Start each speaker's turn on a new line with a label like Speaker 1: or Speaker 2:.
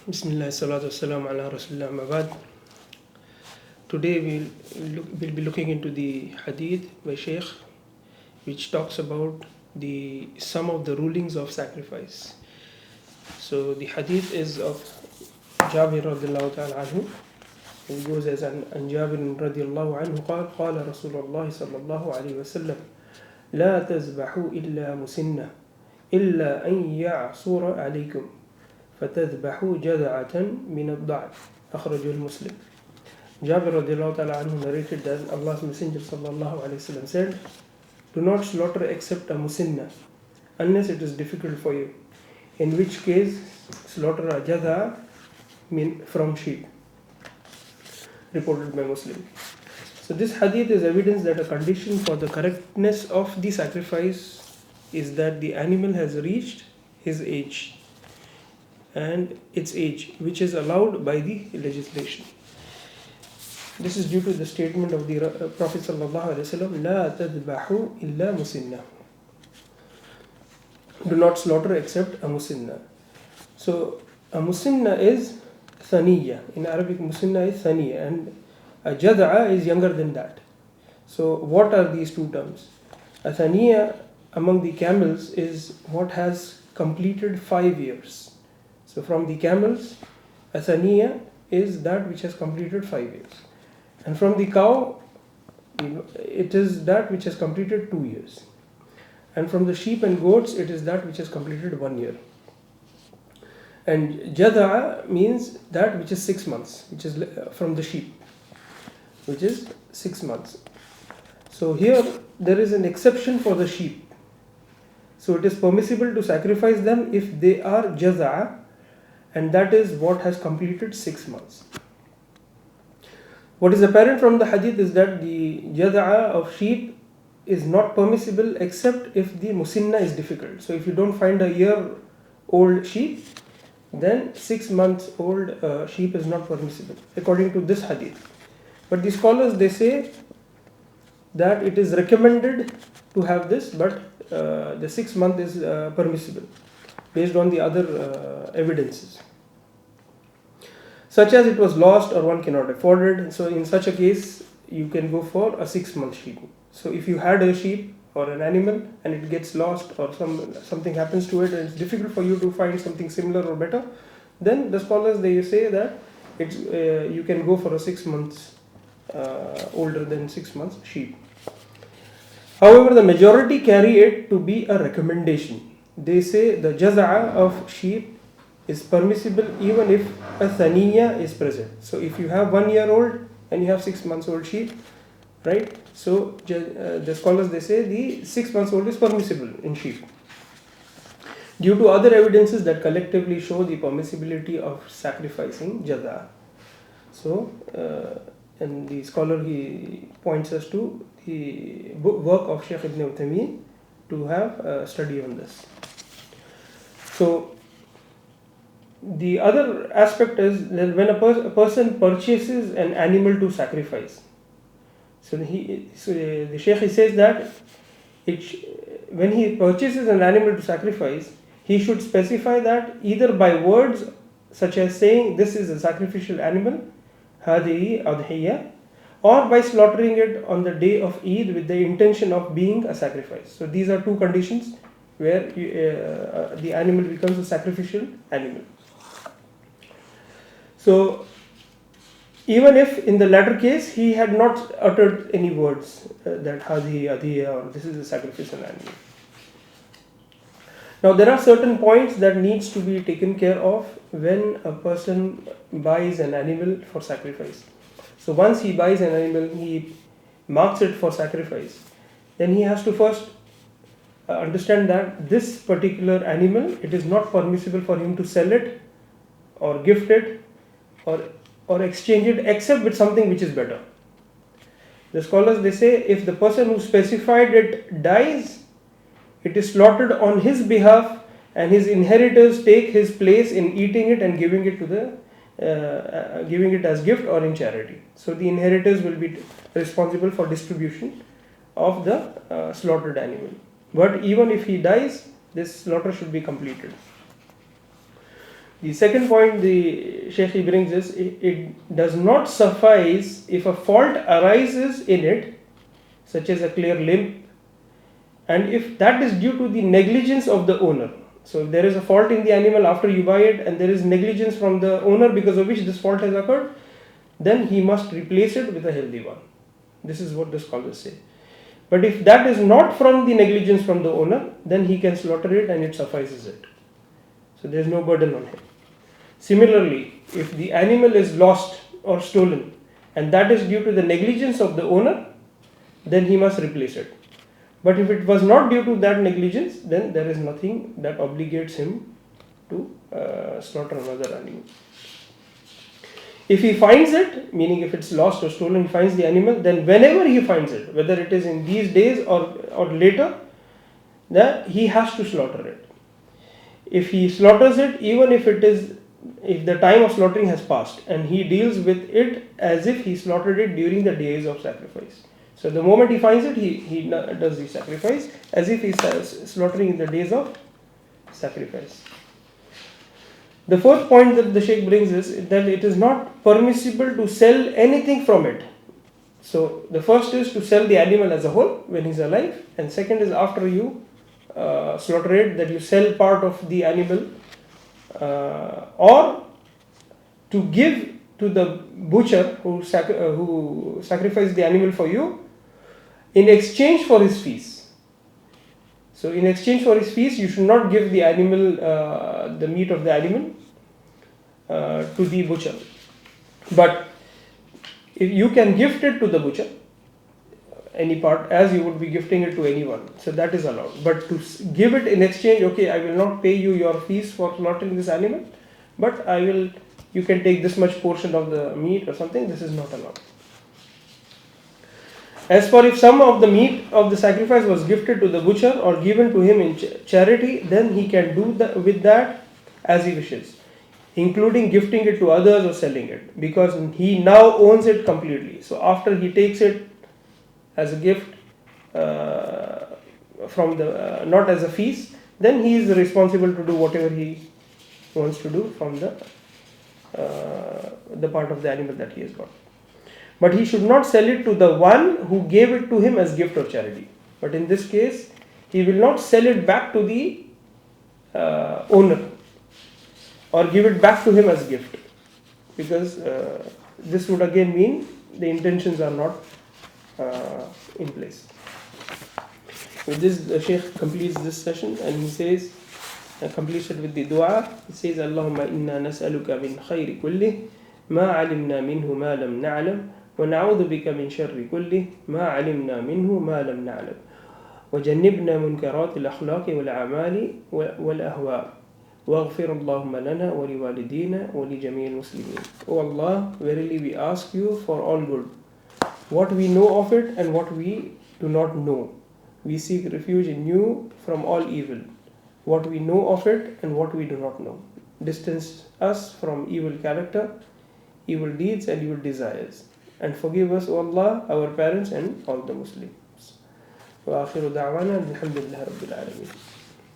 Speaker 1: Bismillah, salatu wassalam ala rasulillah mabad. Today we'll be looking into the hadith by Shaykh, which talks about some of the rulings of sacrifice. So the hadith is of Jabir radiallahu ta'ala anhu. It goes as an Jabir radiallahu anhu قال رسول الله صلى الله عليه وسلم لا تذبحوا إلا مسنة إلا أن يعصر عليكم فَتَذْبَحُوا جَذَعَةً مِنَ الضَّعْفِ أخرجه المسلم. Jabir radiallahu ta'ala anhu narrated that Allah's Messenger sallallahu alayhi wasallam said, "Do not slaughter except a musinna, unless it is difficult for you, in which case slaughter a jadha from sheep." Reported by Muslim. So this hadith is evidence that a condition for the correctness of the sacrifice is that the animal has reached his age and its age, which is allowed by the legislation. This is due to the statement of the Prophet sallallahu alaihi wasallam, "La tadbahu illa musinna." Do not slaughter except a musinna. So a musinna is thaniya. In Arabic, musinna is thaniya, and a jad'a is younger than that. So what are these two terms? A thaniya among the camels is what has completed 5 years. So from the camels, a thaniya is that which has completed 5 years. And from the cow, it is that which has completed 2 years. And from the sheep and goats, it is that which has completed 1 year. And jada'a means that which is 6 months, which is from the sheep, which is 6 months. So here there is an exception for the sheep. So it is permissible to sacrifice them if they are jada'a, and that is what has completed 6 months. What is apparent from the hadith is that the jada'a of sheep is not permissible except if the musinna is difficult. So if you don't find a year-old sheep, then 6 months old sheep is not permissible, according to this hadith. But the scholars, they say that it is recommended to have this, but the 6 month is permissible, based on the other evidences, such as it was lost or one cannot afford it. So in such a case, you can go for a 6 month sheep. So if you had a sheep or an animal and it gets lost, or something happens to it and it's difficult for you to find something similar or better, then the scholars, they say that you can go for a 6 months older than 6 months sheep. However, the majority carry it to be a recommendation. They say the jaza'a of sheep is permissible even if a thaniya is present. So if you have 1 year old and you have 6 months old sheep, right? So the scholars, they say the 6 months old is permissible in sheep, due to other evidences that collectively show the permissibility of sacrificing jaza'a. So and the scholar, he points us to the work of Shaykh Ibn Uthaymeen to have a study on this. So the other aspect is that when a person purchases an animal to sacrifice, so the Shaykh, he says that when he purchases an animal to sacrifice, he should specify that either by words such as saying this is a sacrificial animal, hadihi udhiya, or by slaughtering it on the day of Eid with the intention of being a sacrifice. So these are two conditions where the animal becomes a sacrificial animal. So even if in the latter case he had not uttered any words that hadihi udhiya or this is a sacrificial animal. Now there are certain points that needs to be taken care of when a person buys an animal for sacrifice. So once he buys an animal, he marks it for sacrifice, then he has to first understand that this particular animal, it is not permissible for him to sell it or gift it or exchange it except with something which is better. The scholars, they say if the person who specified it dies, it is slaughtered on his behalf and his inheritors take his place in eating it and giving it to giving it as gift or in charity. So the inheritors will be responsible for distribution of the slaughtered animal. But even if he dies, this slaughter should be completed. The second point the Shaykh he brings is it does not suffice if a fault arises in it, such as a clear limp, and if that is due to the negligence of the owner. So if there is a fault in the animal after you buy it and there is negligence from the owner because of which this fault has occurred, then he must replace it with a healthy one. This is what the scholars say. But if that is not from the negligence from the owner, then he can slaughter it and it suffices it. So there is no burden on him. Similarly, if the animal is lost or stolen and that is due to the negligence of the owner, then he must replace it. But if it was not due to that negligence, then there is nothing that obligates him to slaughter another animal. If he finds it, meaning if it's lost or stolen, he finds the animal, then whenever he finds it, whether it is in these days or later, that he has to slaughter it. If he slaughters it, even if the time of slaughtering has passed, and he deals with it as if he slaughtered it during the days of sacrifice. So the moment he finds it, he does the sacrifice as if he's slaughtering in the days of sacrifice. The fourth point that the Shaykh brings is that it is not permissible to sell anything from it. So the first is to sell the animal as a whole when he's alive, and second is after you slaughter it, that you sell part of the animal or to give to the butcher who sacrificed the animal for you in exchange for his fees. So in exchange for his fees, you should not give the animal, the meat of the animal to the butcher. But if you can gift it to the butcher, any part, as you would be gifting it to anyone. So that is allowed. But to give it in exchange, okay, I will not pay you your fees for slaughtering this animal, but you can take this much portion of the meat or something, this is not allowed. As for if some of the meat of the sacrifice was gifted to the butcher or given to him in charity, then he can do with that as he wishes, including gifting it to others or selling it, because he now owns it completely. So after he takes it as a gift from the not as a feast, then he is responsible to do whatever he wants to do from the part of the animal that he has got. But he should not sell it to the one who gave it to him as gift or charity. But in this case, he will not sell it back to the owner or give it back to him as gift, because this would again mean the intentions are not in place. With this, the Shaykh completes this session and he says, completes it with the dua. He says, Allahumma inna nas'aluka min khayri kulli ma alimna minhu ma lam na'lam wa na'udhu bika min sharri kulli ma alimna minhu ma lam na'lam wa jannibna munkarat al-akhlaqi wal-a'mali wal-ahwa waghfir Allahumma lana wa liwalidina wa li jami'il muslimin. O Allah, verily we ask you for all good, what we know of it and what we do not know. We seek refuge in you from all evil, what we know of it and what we do not know. Distance us from evil character, evil deeds and evil desires, and forgive us, O Allah, our parents and all the Muslims. Wa akhiru da'wana alhamdulillahi rabbil alamin.